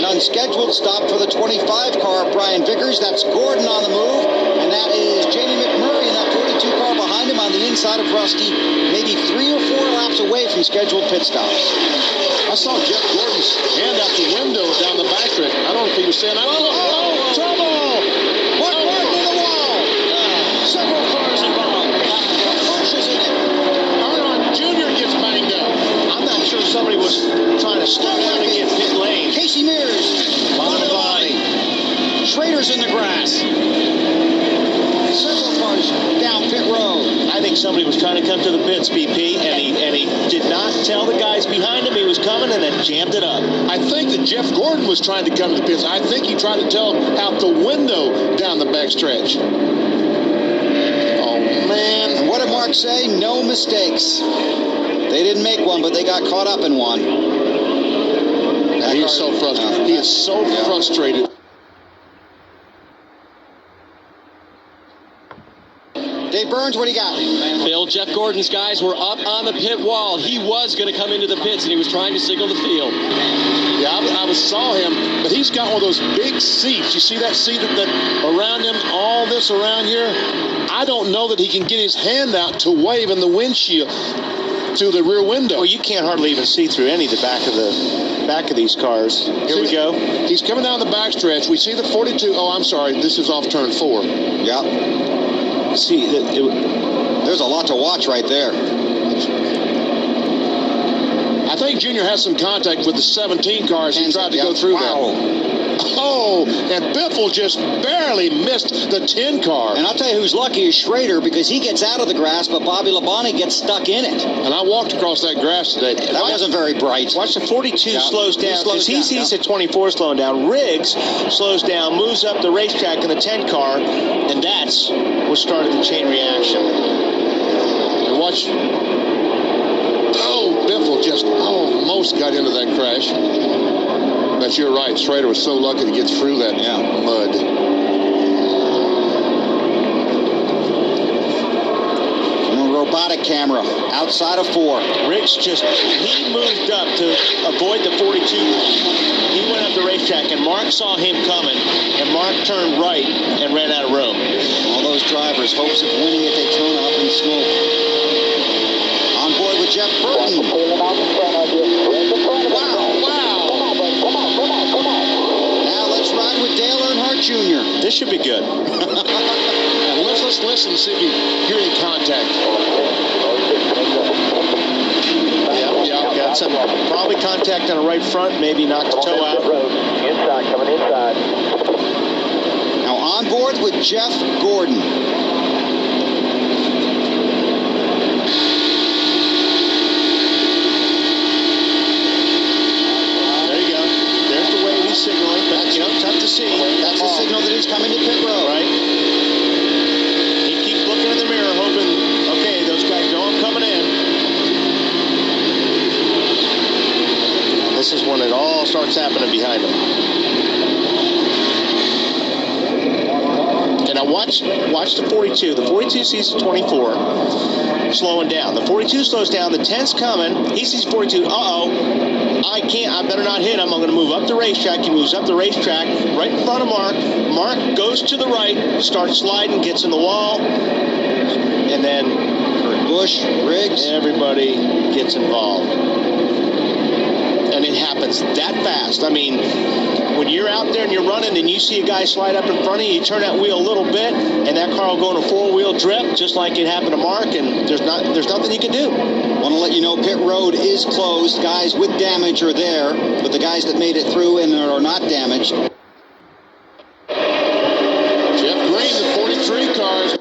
an unscheduled stop for the 25 car of Brian Vickers. That's Gordon on the move, and that is Jamie McMurray in that 42 car behind him on the inside of Rusty, maybe 3 or 4 laps away from scheduled pit stops. I saw Jeff Gordon's hand out the window down the backstretch. I don't know if he was saying, trouble! What mark in the wall? Several cars involved. Bush is in it. Arnold Jr. gets banged up. I'm not sure somebody was trying to step out and get pit lane. Casey Mears. Bonneville. Schrader's in the grass. Several cars down pit road. I think somebody was trying to come to the pits, BP, and he did not tell the guys behind him he was coming, and then jammed it up. I think that Jeff Gordon was trying to come to the pits. I think he tried to tell out the window down the backstretch. Oh, man. And what did Mark say? No mistakes. They didn't make one, but they got caught up in one. He is so frustrated. He is so frustrated. Dave Burns, what do you got? Bill, Jeff Gordon's guys were up on the pit wall. He was going to come into the pits, and he was trying to signal the field. Yeah, I saw him, but he's got one of those big seats. You see that seat that around him, all this around here? I don't know that he can get his hand out to wave in the windshield to the rear window. Well, you can't hardly even see through any of the back of these cars. Here we go. He's coming down the backstretch. We see the 42. Oh, I'm sorry. This is off turn 4. Yep. See, there's a lot to watch right there. I think Junior has some contact with the 17 cars. He tried to go through that. Oh, and Biffle just barely missed the 10 car. And I'll tell you who's lucky is Schrader, because he gets out of the grass, but Bobby Labonte gets stuck in it. And I walked across that grass today. That wasn't very bright. Watch the 42 slows down, because he sees the 24 slowing down. Riggs slows down, moves up the racetrack in the 10 car, and that's what started the chain reaction. And watch. Oh, Biffle just almost got into that crash. But you're right. Schrader was so lucky to get through that mud. Robotic camera outside of 4. Riggs he moved up to avoid the 42. He went up the racetrack, and Mark saw him coming, and Mark turned right and ran out of room. All those drivers, hopes of winning at Daytona up in smoke. On board with Jeff Burton. Now let's ride with Dale Earnhardt Jr. This should be good. Let's listen and see if we hear any contact. Yeah, got some probably contact on the right front, maybe knocked the toe out. Inside, coming inside. Now on board with Jeff Gordon. Signaling, but tough to see. That's the signal that he's coming to pit road. Right. He keeps looking in the mirror, hoping, okay, those guys know I'm coming in. And this is when it all starts happening behind him. And now watch the 42. The 42 sees the 24 slowing down. The 42 slows down. The 10's coming. He sees 42. I better not hit him. I'm going to move up the racetrack. He moves up the racetrack right in front of Mark. Mark goes to the right, starts sliding, gets in the wall, and then Bush, Riggs, everybody gets involved. And it happens that fast. I mean, when you're out there and you're running and you see a guy slide up in front of you, you turn that wheel a little bit, and that car will go in a 4-wheel drip, just like it happened to Mark, and there's nothing you can do. Want to let you know pit road is closed. Guys with damage are there, but the guys that made it through and are not damaged. Jeff Green, the 43 cars.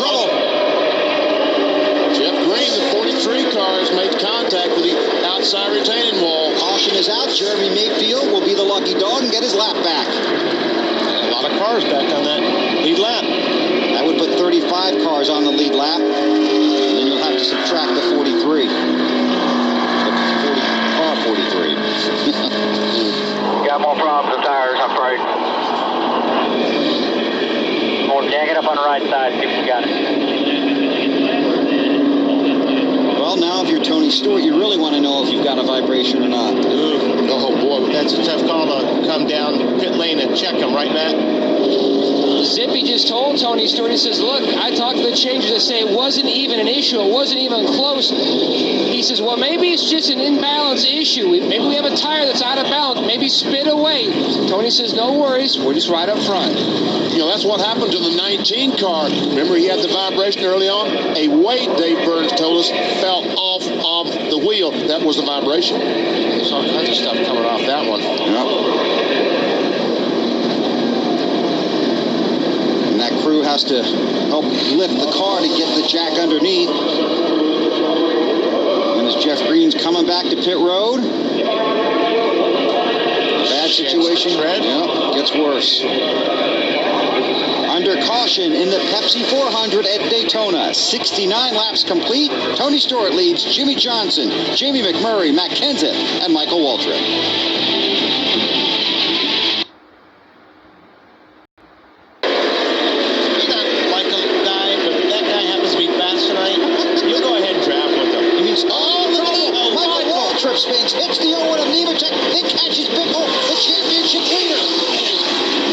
Trouble. Jeff Green, the 43 cars, made contact with the outside retaining wall. Caution is out. Jeremy Mayfield will be the lucky dog and get his lap back. A lot of cars back on that lead lap. That would put 35 cars on the lead lap. And then you'll have to subtract the 43. Car 43. Got more problems with tires, I'm afraid. More jack it up on the right side, see if you got it. Well, now if you're Tony Stewart, you really want to know if you've got a vibration or not. Ooh. Oh, boy. That's a tough call to come down pit lane and check him, right, Matt? Zippy just told Tony Stewart, he says, look, I talked to the changers that say it wasn't even an issue. It wasn't even close. He says, well, maybe it's just an imbalance issue. Maybe we have a tire that's out of balance. Maybe spit away. Tony says, no worries. We're just right up front. You know, that's what happened to the 19 car. Remember, he had the vibration early on? A weight, Dave Burns told us, fell off of the wheel. That was the vibration. There's all kinds of stuff coming off that one. Yep. And that crew has to help lift the car to get the jack underneath. And as Jeff Green's coming back to pit road, bad situation. Yep, gets worse. Under caution in the Pepsi 400 at Daytona. 69 laps complete. Tony Stewart leads Jimmy Johnson, Jamie McMurray, Matt Kenseth, and Michael Waltrip. You're not like a guy, but if that guy happens to be fast tonight, you'll go ahead and draft with him. You mean, Michael Waltrip spins, hits the 0-1 of Nemechek, then catches Biffle, the championship leader.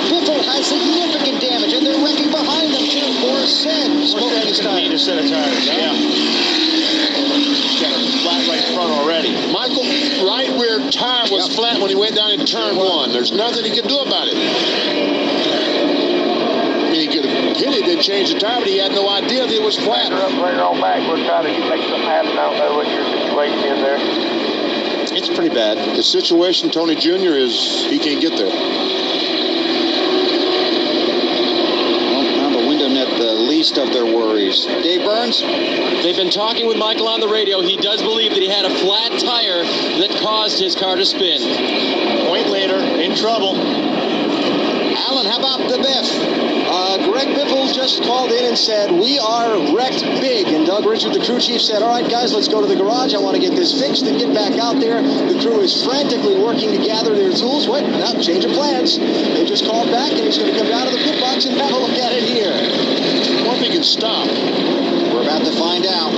Biffle has significant damage, and they're wrecking behind them, too. Boris said, smoking his Need a tires. set of tires. Yeah. Got a flat right front already. Michael, right rear tire was flat when he went down in turn one. There's nothing he could do about it. I mean, he could have hit it and changed the tire, but he had no idea that it was flat. You're up there on back. We're trying to make something happen. I don't know what your situation is there. It's pretty bad. The situation, Tony Jr., is he can't get there. Well, now the window net, the least of their worries. Dave Burns? They've been talking with Michael on the radio. He does believe that he had a flat tire that caused his car to spin. Point later, in trouble. Alan, how about the Biff? Greg Biffle just called in and said, we are wrecked big. And Doug Richard, the crew chief, said, all right, guys, let's go to the garage. I want to get this fixed and get back out there. The crew is frantically working to gather their tools. What? No, change of plans. They just called back, and he's going to come down to the pit box and have a look at it here. What if he can stop? We're about to find out.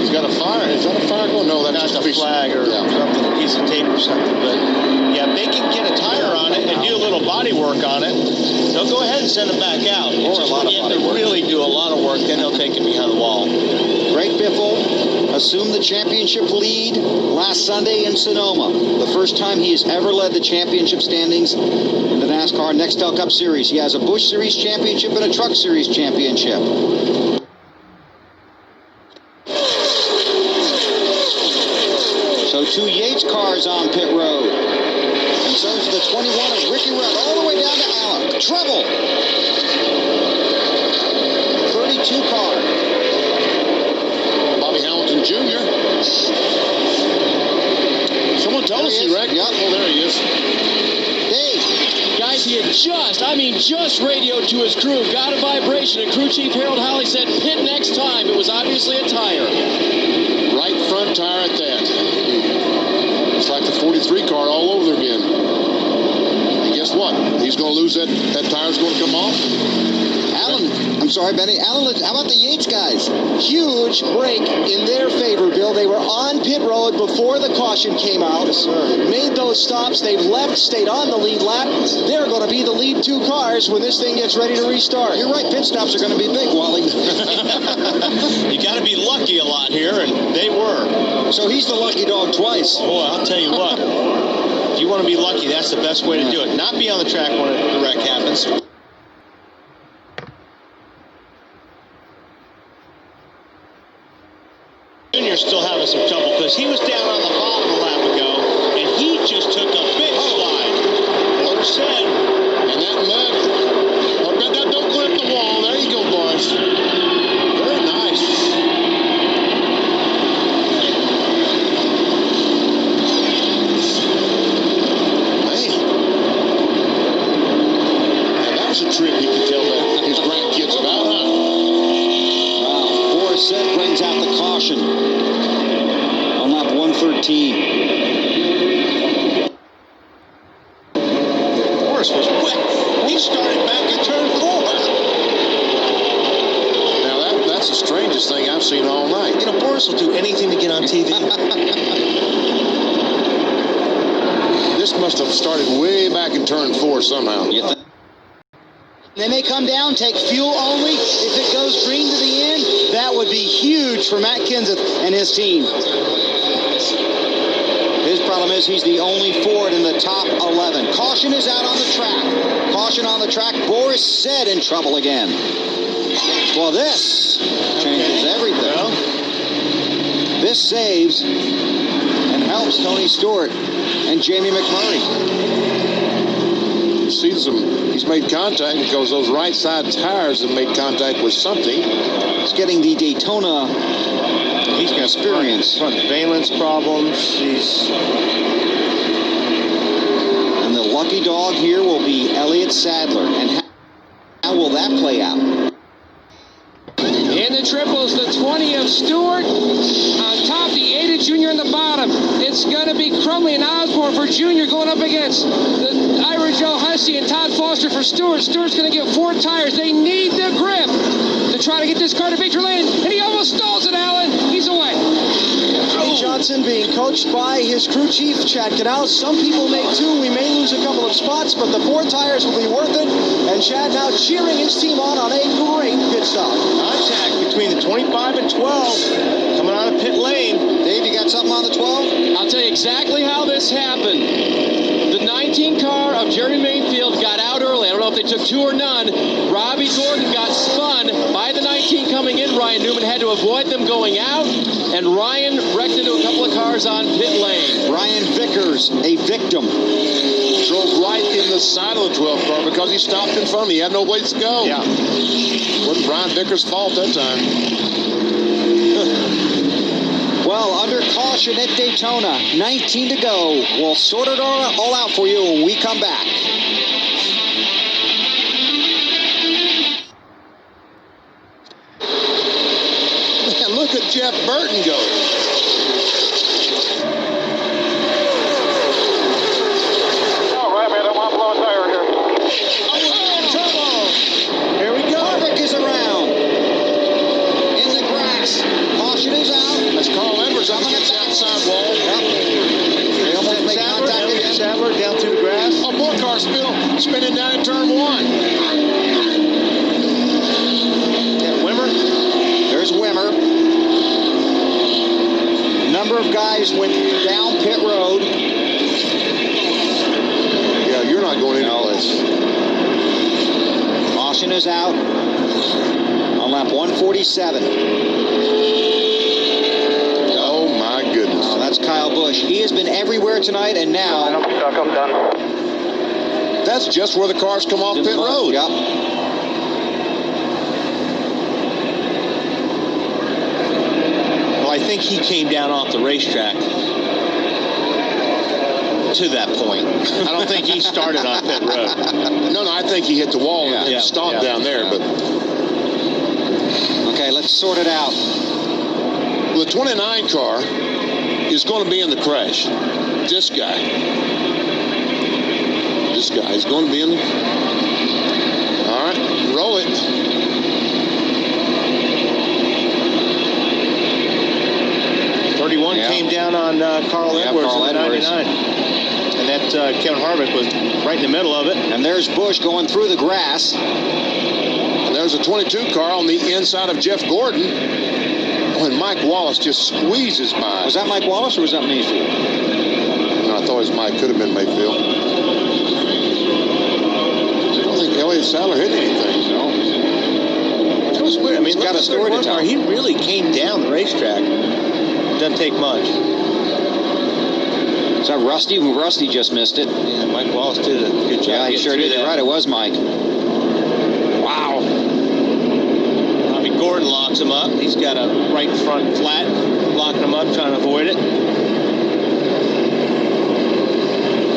He's got a fire. Is that a fire going? No, that's Not just a flag or something, a piece of tape or something. But, yeah, if they can get a tire on it and do a little body work on it, they'll go ahead and send it back out. Or a lot of you have body to work. really do a lot of work, then they'll take it behind the wall. Greg Biffle assumed the championship lead last Sunday in Sonoma. The first time he has ever led the championship standings in the NASCAR Nextel Cup Series. He has a Busch Series championship and a Truck Series championship. So two Yates cars on pit road. And so is the 21 of Ricky Rudd all the way down to Allen. Trouble. 32 car. Bobby Hamilton Jr. Someone told us he wrecked. Yep. Oh, there he is. Dave. Guys, he had just radioed to his crew, got a vibration, and crew chief Harold Howley said, pit next time. It was obviously a tire. Right front tire at that. It's like the 43 car all over again. And guess what? He's going to lose that. That tire's going to come off. Alan, I'm sorry, Benny. Alan, how about the Yates guys? Huge break in their favor, Bill. They were on pit road before the caution came out. Made those stops. They've left, stayed on the lead lap. They're going to be the lead two cars when this thing gets ready to restart. You're right. Pit stops are going to be big, Wally. You got to be lucky a lot here, and they were. So he's the lucky dog twice. Boy, I'll tell you what. If you want to be lucky, that's the best way to do it. Not be on the track when the wreck happens. Junior's still having some trouble because he was down on the bottom a lap ago, and he just took a big slide. Or said, And that mud. I bet that don't clip the wall. There you go, boys. Very nice. Man. Now that was a trick he could tell his grandkids about, huh? Wow. Boris Set brings out the caution on lap 113. Boris was wet. He started back at turn 4. Now that's the strangest thing I've seen all night. You know, Boris will do do anything to get on TV. This must have started way back in turn 4 somehow. They may come down, take fuel only. If it goes green to the end, that would be huge for Matt Kenseth and his team. His problem is he's the only Ford in the top 11. Caution is out on the track. Caution on the track. Boris said in trouble again. Well, this changes everything. This saves and helps Tony Stewart and Jamie McMurray. You see he's made contact because those right side tires have made contact with something. He's getting the Daytona He's got experience. front valence problems. And the lucky dog here will be Elliott Sadler. And how will that play out? In the triples, the 20 of Stewart on top, the 8 of Junior on the bottom. It's going to be Crumley and Osborne for Junior going up against the Ira Joe Hussey and Todd Foster for Stewart. Stewart's going to get 4 tires. They need the grip to try to get this car to victory lane. And he almost stalls it, Allen. He's away. Pete Johnson being coached by his crew chief, Chad Canals. Some people make 2. We may lose a couple of spots, but the 4 tires will be worth it. And Chad now cheering his team on a great pit stop. Contact between the 25 and 12 coming out of pit lane. Dave, you got something on the 12? I'll tell you exactly how this happened. The 19 car of Jeremy Mayfield got out early. I don't know if they took 2 or none. Robbie Gordon got spun by the 19 coming in. Ryan Newman had to avoid them going out. And Ryan wrecked into a couple of cars on pit lane. Brian Vickers, a victim. Drove right in the side of the 12 car because he stopped in front of me. He had no place to go. Yeah. Wasn't Brian Vickers' fault that time. Well, under caution at Daytona, 19 to go. We'll sort it all out for you when we come back. Man, look at Jeff Burton go. All right, man, I want to blow a tire here. Here we go. Harvick is around. In the grass. Caution is out. That's Carl Edwards up against the outside wall. Yep. They almost make contact Elliott again. Sadler down through the grass. Oh, more cars spinning down in turn 1. Yeah, Wimmer. There's Wimmer. A number of guys went down pit road. Yeah, you're not going anyplace. Caution is out on lap 147. Oh, my goodness. Oh, that's Kyle Busch. He has been everywhere tonight, and now I'm stuck, I'm done. That's just where the cars come off pit road. Yep. Well, I think he came down off the racetrack to that point. I don't think he started on pit road. No, I think he hit the wall and Yeah. stopped down there. Yeah. But Okay, let's sort it out. the 29 car is going to be in the crash. This guy is going to be in the... All right, roll it. Came down on Carl Edwards Carl in the Edwards. 99. And that Kevin Harvick was right in the middle of it. And there's Busch going through the grass. And there's a 22 car on the inside of Jeff Gordon. Oh, and Mike Wallace just squeezes by. Was that Mike Wallace or was that Mayfield? No, I thought it was Mike. Could have been Mayfield. I don't think Elliott Sadler hit anything. No. That was weird. I mean, He's got a story to tell. He really came down the racetrack. Doesn't take much. Is that Rusty? Rusty just missed it. Yeah, Mike Wallace did a good job. Yeah, he sure did. You're right, it was Mike. Wow. Robbie Gordon locks him up. He's got a right front flat, locking him up, trying to avoid it.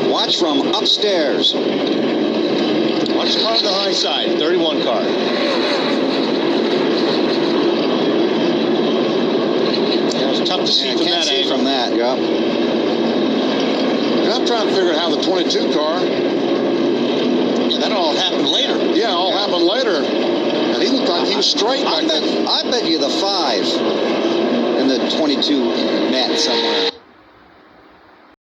Watch from upstairs. Watch the car on the high side, 31 car. Tough to see Yeah, from can't that see angle. from that, yeah. And I'm trying to figure out how the 22 car... Yeah, that all happened later. Yeah, all happened later. And he looked like he was straight back then. I bet you the 5 and the 22 met somewhere.